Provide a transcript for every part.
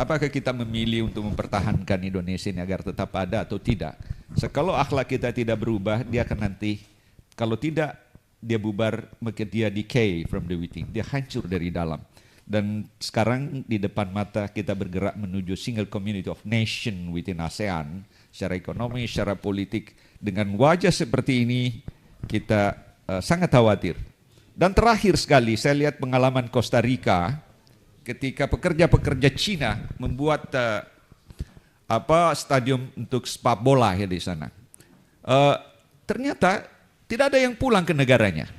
apakah kita memilih untuk mempertahankan Indonesia ini agar tetap ada atau tidak? Kalau akhlak kita tidak berubah, dia akan nanti, kalau tidak, dia bubar, maka dia decay from the within, dia hancur dari dalam. Dan sekarang di depan mata kita bergerak menuju single community of nation within ASEAN, secara ekonomi, secara politik. Dengan wajah seperti ini, kita sangat khawatir. Dan terakhir sekali, saya lihat pengalaman Costa Rica, ketika pekerja-pekerja Cina membuat stadium untuk sepak bola ya di sana. Ternyata tidak ada yang pulang ke negaranya.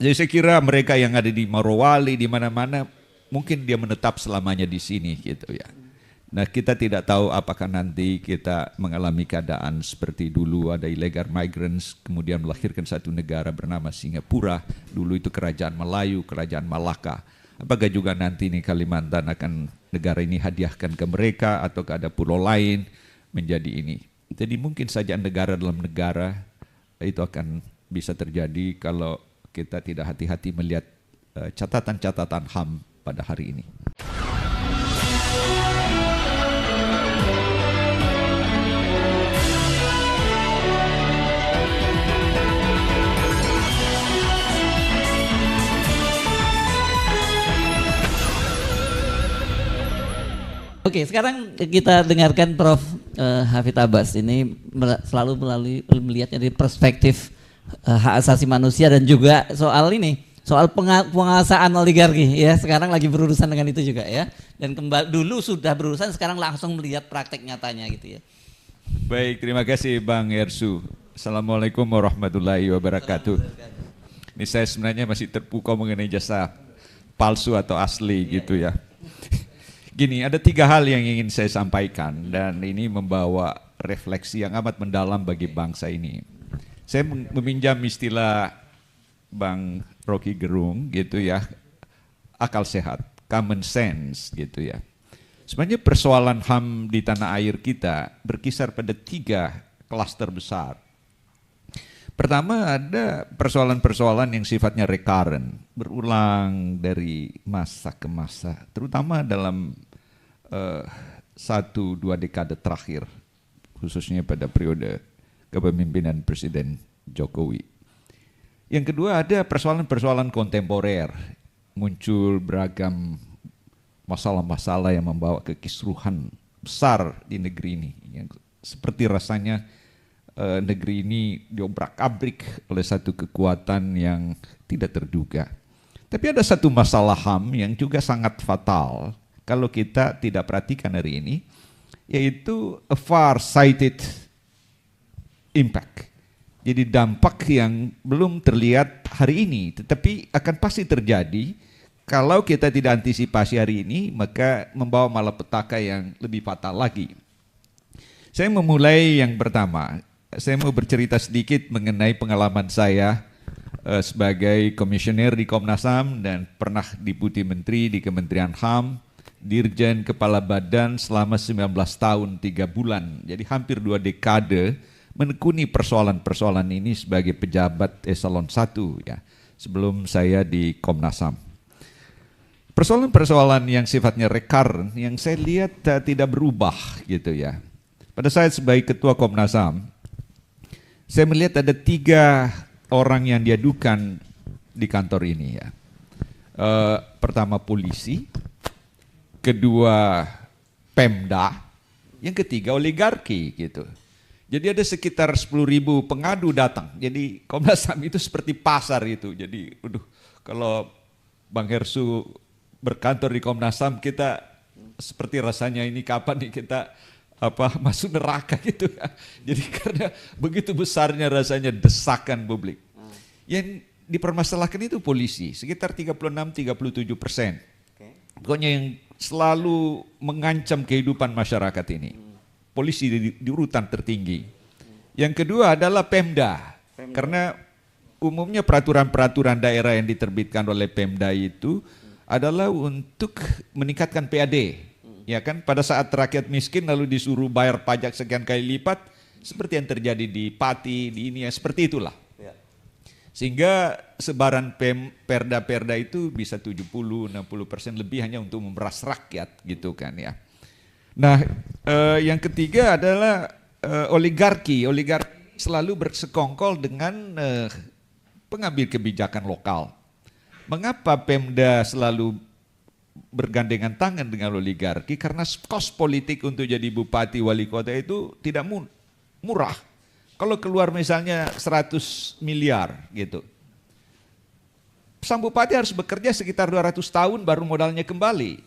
Jadi saya kira mereka yang ada di Morowali, di mana-mana, mungkin dia menetap selamanya di sini gitu ya. Nah, kita tidak tahu apakah nanti kita mengalami keadaan seperti dulu ada illegal migrants, kemudian melahirkan satu negara bernama Singapura, dulu itu kerajaan Melayu, kerajaan Malaka. Apakah juga nanti ini Kalimantan akan negara ini hadiahkan ke mereka atau ada pulau lain menjadi ini. Jadi mungkin saja negara dalam negara itu akan bisa terjadi kalau kita tidak hati-hati melihat catatan-catatan HAM pada hari ini. Oke, sekarang kita dengarkan Prof. Hafidz Abbas ini selalu melihatnya dari perspektif hak asasi manusia dan juga soal ini, soal penguasaan oligarki ya. Sekarang lagi berurusan dengan itu juga ya. Dan dulu sudah berurusan, sekarang langsung melihat praktek nyatanya gitu ya. Baik, terima kasih Bang Ersu. Assalamualaikum warahmatullahi wabarakatuh. Ini saya sebenarnya masih terpukau mengenai jasa palsu atau asli gitu ya. Gini, ada 3 hal yang ingin saya sampaikan dan ini membawa refleksi yang amat mendalam bagi bangsa ini. Saya meminjam istilah Bang Rocky Gerung gitu ya, akal sehat, common sense gitu ya. Sebenarnya persoalan HAM di tanah air kita berkisar pada 3 klaster besar. Pertama, ada persoalan-persoalan yang sifatnya recurrent, berulang dari masa ke masa, terutama dalam 1-2 dekade terakhir, khususnya pada periode kepemimpinan Presiden Jokowi. Yang kedua, ada persoalan-persoalan kontemporer, muncul beragam masalah-masalah yang membawa kekisruhan besar di negeri ini, yang seperti rasanya negeri ini diobrak-abrik oleh satu kekuatan yang tidak terduga. Tapi ada satu masalah HAM yang juga sangat fatal kalau kita tidak perhatikan hari ini, yaitu a far-sighted impact. Jadi dampak yang belum terlihat hari ini, tetapi akan pasti terjadi kalau kita tidak antisipasi hari ini, maka membawa malapetaka yang lebih fatal lagi. Saya memulai yang pertama. Saya mau bercerita sedikit mengenai pengalaman saya sebagai komisioner di Komnas HAM dan pernah Deputi Menteri di Kementerian HAM, Dirjen Kepala Badan selama 19 tahun 3 bulan. Jadi hampir 2 dekade menekuni persoalan-persoalan ini sebagai pejabat eselon 1 ya, sebelum saya di Komnas HAM. Persoalan-persoalan yang sifatnya recurrent yang saya lihat tidak berubah gitu ya. Pada saat sebagai Ketua Komnas HAM, saya melihat ada 3 orang yang diadukan di kantor ini ya. Pertama polisi, kedua Pemda, yang ketiga oligarki gitu. Jadi ada sekitar 10.000 pengadu datang. Jadi Komnas HAM itu seperti pasar itu. Jadi kalau Bang Hersu berkantor di Komnas HAM, kita seperti rasanya ini kapan nih kita masuk neraka gitu ya. Jadi karena begitu besarnya rasanya desakan publik. Yang dipermasalahkan itu polisi, sekitar 36-37%. Pokoknya yang selalu mengancam kehidupan masyarakat ini. Polisi di urutan tertinggi. Yang kedua adalah Pemda. Karena umumnya peraturan-peraturan daerah yang diterbitkan oleh Pemda itu adalah untuk meningkatkan PAD. Ya kan, pada saat rakyat miskin lalu disuruh bayar pajak sekian kali lipat, seperti yang terjadi di Pati, di ini ya, seperti itulah. Sehingga sebaran perda-perda itu bisa 70-60% lebih hanya untuk memeras rakyat gitu kan ya. Nah, yang ketiga adalah oligarki. Oligarki selalu bersekongkol dengan pengambil kebijakan lokal. Mengapa Pemda selalu bergandengan tangan dengan oligarki? Karena kos politik untuk jadi bupati wali kota itu tidak murah. Kalau keluar misalnya 100 miliar gitu, sang bupati harus bekerja sekitar 200 tahun baru modalnya kembali.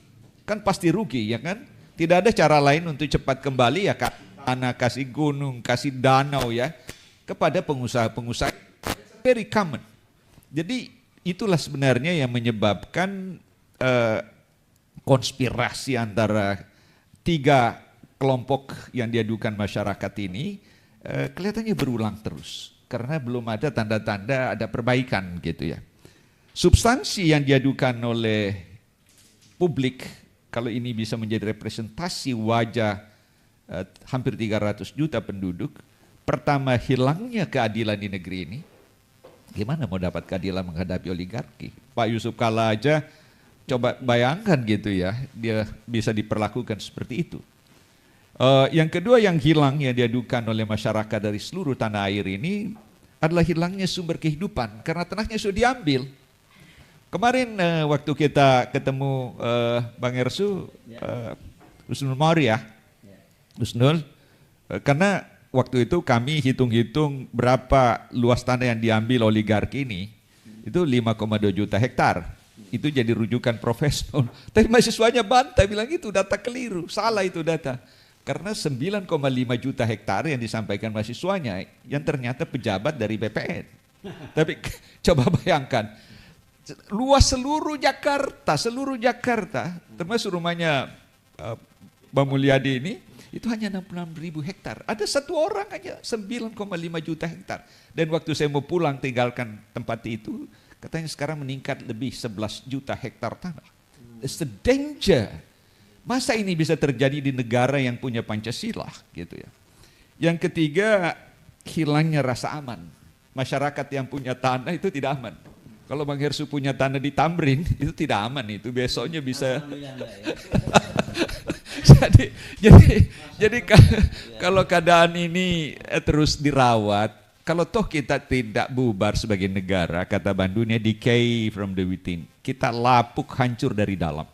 Kan pasti rugi ya kan? Tidak ada cara lain untuk cepat kembali ya, tanah, kasih gunung, kasih danau ya, kepada pengusaha-pengusaha. Very common. Jadi itulah sebenarnya yang menyebabkan konspirasi antara tiga kelompok yang diadukan masyarakat ini kelihatannya berulang terus karena belum ada tanda-tanda ada perbaikan gitu ya. Substansi yang diadukan oleh publik, kalau ini bisa menjadi representasi wajah hampir 300 juta penduduk, pertama hilangnya keadilan di negeri ini. Gimana mau dapat keadilan menghadapi oligarki? Pak Yusuf Kalla aja coba bayangkan gitu ya, dia bisa diperlakukan seperti itu. Yang kedua yang hilang yang diadukan oleh masyarakat dari seluruh tanah air ini adalah hilangnya sumber kehidupan karena tanahnya sudah diambil. Kemarin waktu kita ketemu Bang Ersu, Husnul Mauri ya, Husnul, karena waktu itu kami hitung-hitung berapa luas tanah yang diambil oligarki ini, itu 5,2 juta hektar. Itu jadi rujukan profesional. Tapi mahasiswanya bantah, bilang itu data keliru, salah itu data. Karena 9,5 juta hektar yang disampaikan mahasiswanya yang ternyata pejabat dari BPN. Tapi coba bayangkan, luas seluruh Jakarta, termasuk rumahnya Bang Mulyadi ini, itu hanya 66.000 hektar. Ada satu orang aja 9,5 juta hektar. Dan waktu saya mau pulang tinggalkan tempat itu, katanya sekarang meningkat lebih 11 juta hektar tanah. It's the danger. Masa ini bisa terjadi di negara yang punya Pancasila gitu ya. Yang ketiga, hilangnya rasa aman. Masyarakat yang punya tanah itu tidak aman. Kalau Bang Hersu punya tanah di Tamrin, itu tidak aman itu. Besoknya bisa jadi kalau keadaan ini terus dirawat, kalau toh kita tidak bubar sebagai negara, kata Bandunya, decay from the within. Kita lapuk, hancur dari dalam.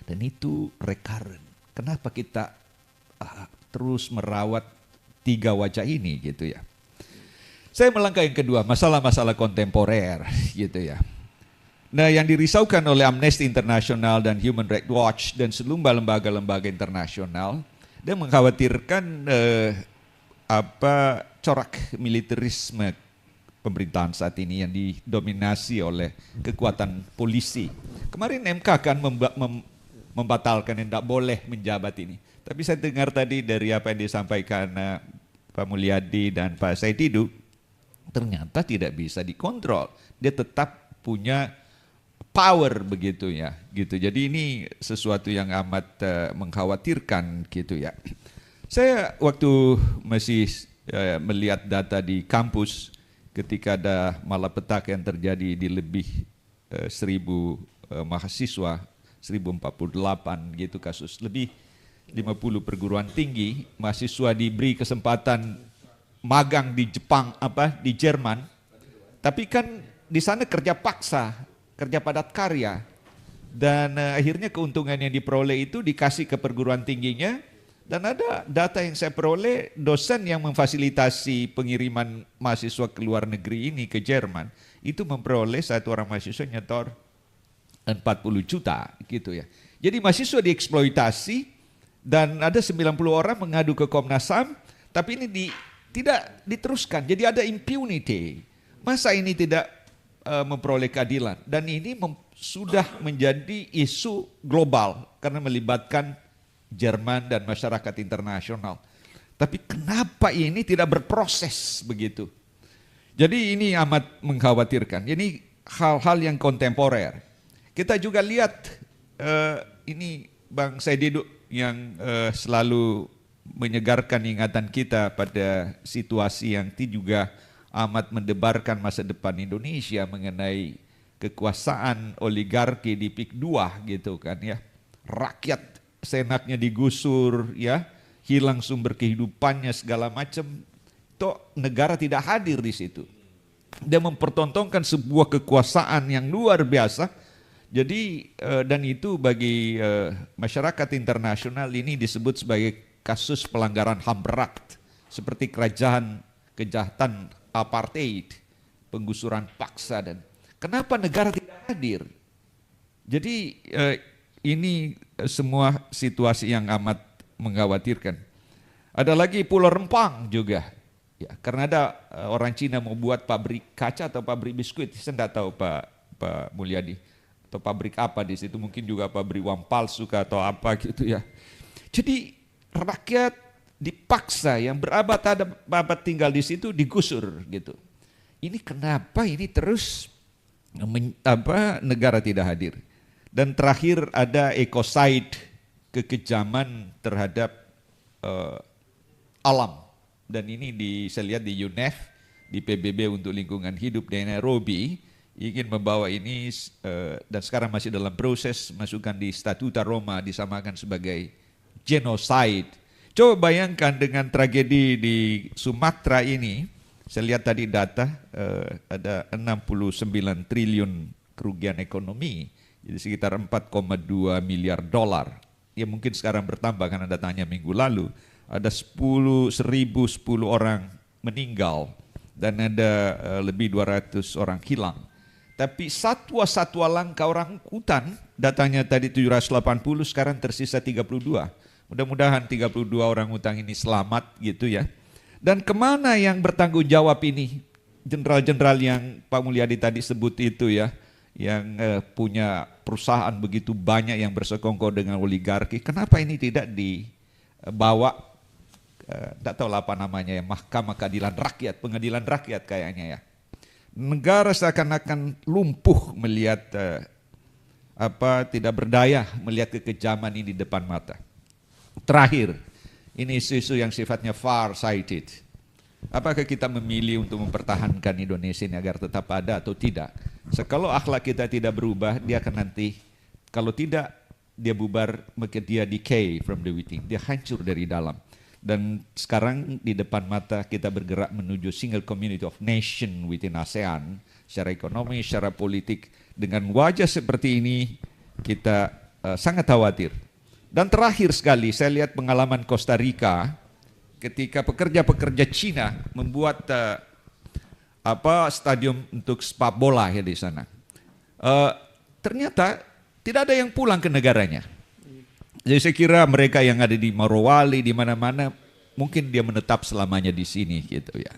Dan itu recurrent. Kenapa kita terus merawat tiga wajah ini gitu ya. Saya melangkah yang kedua, masalah-masalah kontemporer gitu ya. Nah, yang dirisaukan oleh Amnesty International dan Human Rights Watch dan seluruh lembaga-lembaga internasional, dia mengkhawatirkan corak militerisme pemerintahan saat ini yang didominasi oleh kekuatan polisi. Kemarin MK kan membatalkan yang tidak boleh menjabat ini. Tapi saya dengar tadi dari apa yang disampaikan Pak Mulyadi dan Pak Saididu, ternyata tidak bisa dikontrol. Dia tetap punya power begitu ya, gitu. Jadi ini sesuatu yang amat mengkhawatirkan gitu ya. Saya waktu masih melihat data di kampus ketika ada malapetaka yang terjadi di lebih 1.000 mahasiswa, 1048 gitu kasus, lebih 50 perguruan tinggi, mahasiswa diberi kesempatan magang di Jepang, di Jerman, tapi kan di sana kerja paksa, kerja padat karya, dan akhirnya keuntungan yang diperoleh itu dikasih ke perguruan tingginya, dan ada data yang saya peroleh, dosen yang memfasilitasi pengiriman mahasiswa ke luar negeri ini ke Jerman, itu memperoleh satu orang mahasiswa nyetor 40 juta gitu ya. Jadi mahasiswa dieksploitasi dan ada 90 orang mengadu ke Komnas HAM, tapi ini tidak diteruskan. Jadi ada impunity. Masa ini tidak memperoleh keadilan? Dan ini sudah menjadi isu global karena melibatkan Jerman dan masyarakat internasional. Tapi kenapa ini tidak berproses begitu? Jadi ini amat mengkhawatirkan. Ini hal-hal yang kontemporer. Kita juga lihat ini Bang Saididu yang selalu menyegarkan ingatan kita pada situasi yang juga amat mendebarkan masa depan Indonesia mengenai kekuasaan oligarki di PIK 2 gitu kan ya. Rakyat senaknya digusur ya, hilang sumber kehidupannya segala macam. Toh negara tidak hadir di situ. Dia mempertontonkan sebuah kekuasaan yang luar biasa. Jadi dan itu bagi masyarakat internasional ini disebut sebagai kasus pelanggaran HAM berat, seperti kejahatan apartheid, penggusuran paksa. Dan kenapa negara tidak hadir? Jadi ini semua situasi yang amat mengkhawatirkan. Ada lagi Pulau Rempang juga. Ya, karena ada orang Cina mau buat pabrik kaca atau pabrik biskuit, saya tidak tahu Pak Mulyadi, atau pabrik apa di situ, mungkin juga pabrik uang palsu atau apa gitu ya. Jadi rakyat dipaksa yang berabad-abad tinggal di situ digusur gitu. Ini kenapa ini terus negara tidak hadir? Dan terakhir ada ecocide, kekejaman terhadap alam. Dan ini saya lihat di UNEF, di PBB untuk lingkungan hidup di Nairobi, ingin membawa ini dan sekarang masih dalam proses masukkan di Statuta Roma, disamakan sebagai genocide. Coba bayangkan dengan tragedi di Sumatera ini, saya lihat tadi data ada 69 triliun kerugian ekonomi, jadi sekitar 4,2 miliar dolar. Ya mungkin sekarang bertambah karena datanya minggu lalu. Ada 10.010 orang meninggal dan ada lebih 200 orang hilang. Tapi satwa-satwa langka orang hutan, datanya tadi 780, sekarang tersisa 32. Mudah-mudahan 32 orang hutan ini selamat gitu ya. Dan kemana yang bertanggung jawab ini? Jenderal-jenderal yang Pak Mulyadi tadi sebut itu ya, yang punya perusahaan begitu banyak yang bersekongkol dengan oligarki. Kenapa ini tidak dibawa? Tidak tahu apa namanya ya, Mahkamah Keadilan Rakyat, Pengadilan Rakyat kayaknya ya. Negara seakan-akan lumpuh melihat tidak berdaya melihat kekejaman ini di depan mata. Terakhir, ini isu-isu yang sifatnya far-sighted. Apakah kita memilih untuk mempertahankan Indonesia ini agar tetap ada atau tidak? Kalau akhlak kita tidak berubah, dia akan nanti, kalau tidak dia bubar, maka dia decay from the within, dia hancur dari dalam. Dan sekarang di depan mata kita bergerak menuju single community of nation within ASEAN, secara ekonomi, secara politik. Dengan wajah seperti ini kita sangat khawatir. Dan terakhir sekali saya lihat pengalaman Costa Rica ketika pekerja-pekerja Cina membuat stadium untuk sepak bola ya di sana. Ternyata tidak ada yang pulang ke negaranya. Jadi saya kira mereka yang ada di Morowali, di mana-mana, mungkin dia menetap selamanya di sini gitu ya.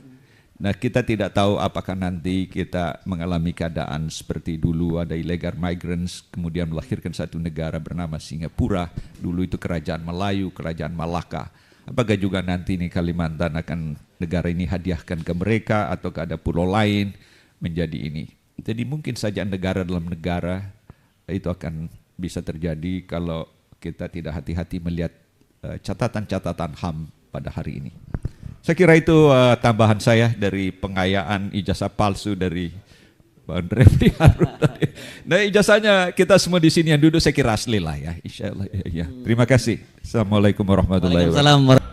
Nah kita tidak tahu apakah nanti kita mengalami keadaan seperti dulu ada illegal migrants, kemudian melahirkan satu negara bernama Singapura, dulu itu kerajaan Melayu, kerajaan Malaka. Apakah juga nanti ini Kalimantan akan negara ini hadiahkan ke mereka atau ada pulau lain menjadi ini. Jadi mungkin saja negara dalam negara itu akan bisa terjadi kalau kita tidak hati-hati melihat catatan-catatan HAM pada hari ini. Saya kira itu tambahan saya dari pengayaan ijazah palsu dari Bang Refli Harun tadi. Nah ijazahnya kita semua di sini yang duduk saya kira asli lah ya, insya Allah. Ya. Terima kasih. Assalamualaikum warahmatullahi wabarakatuh.